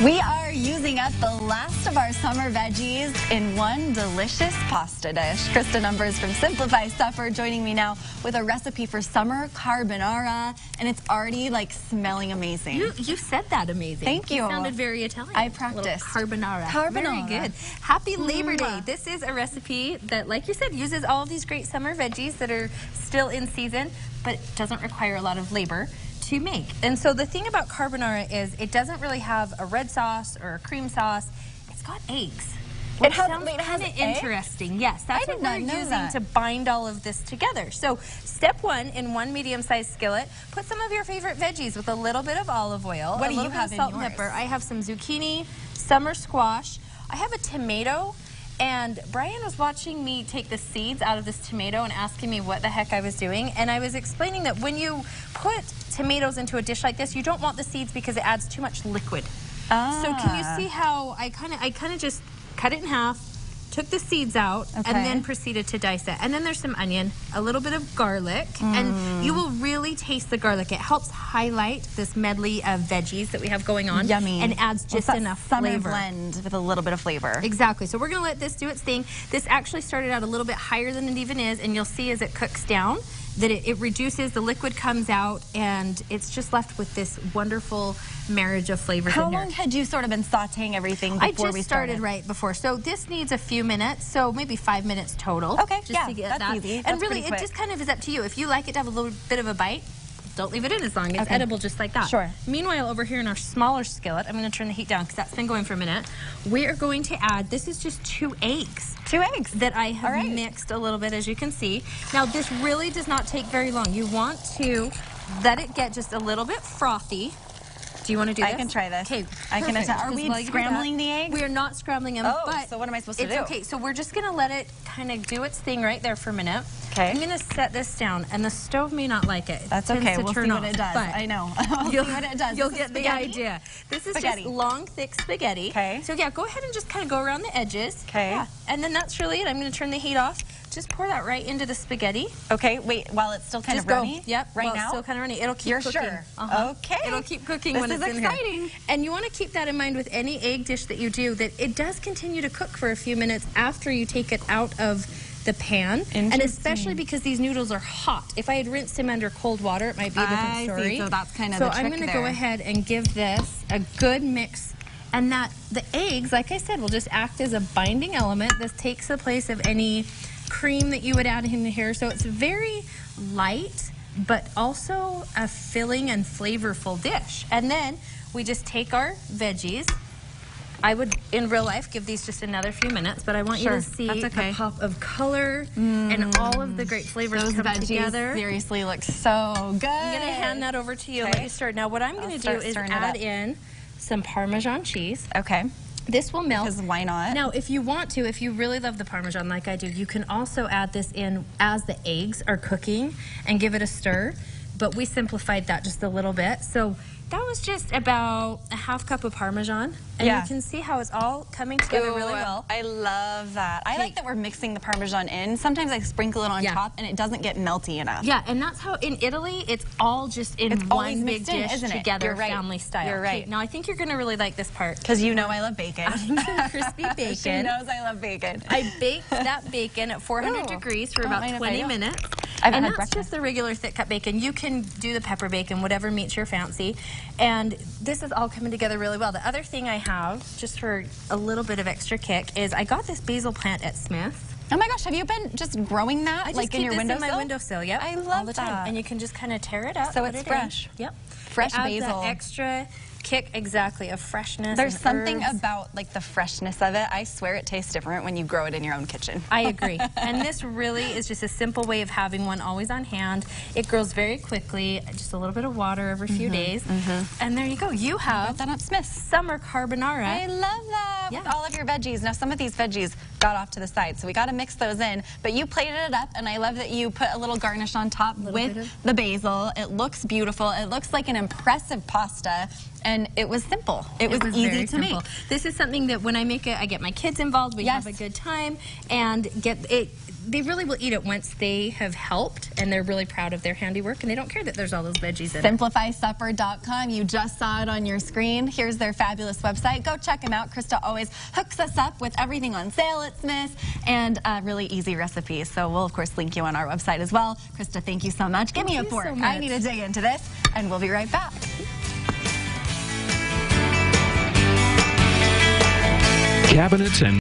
We are using up the last of our summer veggies in one delicious pasta dish. Krista Numbers from Simplify Supper joining me now with a recipe for summer carbonara, and it's already like smelling amazing. You said that amazing. Thank you. You sounded very Italian. I practiced. Carbonara. Carbonara. Very good. Happy Labor Day. This is a recipe that, like you said, uses all of these great summer veggies that are still in season, but doesn't require a lot of labor to make. And so the thing about carbonara is it doesn't really have a red sauce or a cream sauce. It's got eggs. It sounds kind of interesting. Yes, that's what we're using to bind all of this together. So step one, in one medium-sized skillet, put some of your favorite veggies with a little bit of olive oil, what do you have in yours? Salt and pepper. I have some zucchini, summer squash. I have a tomato. And Brian was watching me take the seeds out of this tomato and asking me what the heck I was doing. And I was explaining that when you put tomatoes into a dish like this, you don't want the seeds because it adds too much liquid. So can you see how I kind of just cut it in half, took the seeds out, and then proceeded to dice it. And then there's some onion, a little bit of garlic, and you will really taste the garlic. It helps highlight this medley of veggies that we have going on. Yummy. And adds just enough flavor. Blend with a little bit of flavor. Exactly. So we're going to let this do its thing. This actually started out a little bit higher than it even is, and you'll see as it cooks down that it reduces, the liquid comes out, and it's just left with this wonderful marriage of flavors. How long had you sort of been sauteing everything before we started? Right before. So this needs a few minutes, so maybe 5 minutes total. Okay, just to get that's easy. And really, it just kind of is up to you. If you like it to have a little bit of a bite, don't leave it in as long. It's edible just like that. Sure. Meanwhile, over here in our smaller skillet, I'm going to turn the heat down because that's been going for a minute. We are going to add, this is just 2 eggs. 2 eggs. That I have mixed a little bit, as you can see. Now, this really does not take very long. You want to let it get just a little bit frothy. Do you want to do this? I can try this. Okay, I can. Are we scrambling the eggs? We are not scrambling them. But so what am I supposed to do? It's okay. So we're just going to let it kind of do its thing right there for a minute. Okay. I'm going to set this down, and the stove may not like it. That's okay. We'll see what it does. I know. We'll see what it does. You'll get the idea. This is just long, thick spaghetti. Okay. So yeah, go ahead and just kind of go around the edges. Okay. Yeah. And then that's really it. I'm going to turn the heat off. Just pour that right into the spaghetti. Okay, wait, while it's still kind of runny? Yep, right now? It's still kind of runny. It'll keep cooking. You're sure? Okay. It'll keep cooking when it's in here. This is exciting. And you want to keep that in mind with any egg dish that you do, that it does continue to cook for a few minutes after you take it out of the pan. And especially because these noodles are hot. If I had rinsed them under cold water, it might be a different story. See, so that's kind of the trick I'm going to go ahead and give this a good mix. And the eggs, like I said, will just act as a binding element. This takes the place of any cream that you would add in here. So it's very light, but also a filling and flavorful dish. And then we just take our veggies. I would, in real life, give these just another few minutes, but I want you to see the pop of color and all of the great flavors come together. Seriously look so good. I'm going to hand that over to you and let you start. Now, what I'm going to do is add in some Parmesan cheese. Okay. This will melt. Because why not? Now, if you want to, if you really love the Parmesan like I do, you can also add this in as the eggs are cooking and give it a stir. But we simplified that just a little bit. So that was just about a half cup of Parmesan. And you can see how it's all coming together really well. I love that. I like that we're mixing the Parmesan in. Sometimes I sprinkle it on top and it doesn't get melty enough. Yeah, and that's how in Italy, it's all just in one big dish together, family style. You're right. Okay, now I think you're going to really like this part. Because you know I love bacon. Some crispy bacon. She knows I love bacon. I baked that bacon at 400 degrees for about 20 minutes. And that's just the regular thick cut bacon. You can do the pepper bacon, whatever meets your fancy. And this is all coming together really well. The other thing I have, just for a little bit of extra kick, is I got this basil plant at Smith's. Oh my gosh, have you been just growing that? I just like in your windowsill? in my windowsill, yep. I love all the time. that. And you can just kind of tear it up. So it's fresh. Yep. Fresh basil. That extra kick, of freshness. There's something about like the freshness of it. I swear it tastes different when you grow it in your own kitchen. I agree. And this really is just a simple way of having one always on hand. It grows very quickly, just a little bit of water every few days. And there you go. You have that at Smith's summer carbonara. I love that with all of your veggies. Now some of these veggies got off to the side, so we got to mix those in. But you plated it up, and I love that you put a little garnish on top with the basil. It looks beautiful. It looks like an impressive pasta. And it was simple. It was easy to make. This is something that when I make it, I get my kids involved. We have a good time and get it. they really will eat it once they have helped, and they're really proud of their handiwork, and they don't care that there's all those veggies in it. SimplifySupper.com. You just saw it on your screen. Here's their fabulous website. Go check them out. Krista always hooks us up with everything on sale at Smith's and really easy recipes. So we'll, of course, link you on our website as well. Krista, thank you so much. Give me a fork. I need to dig into this, and we'll be right back. Cabinets and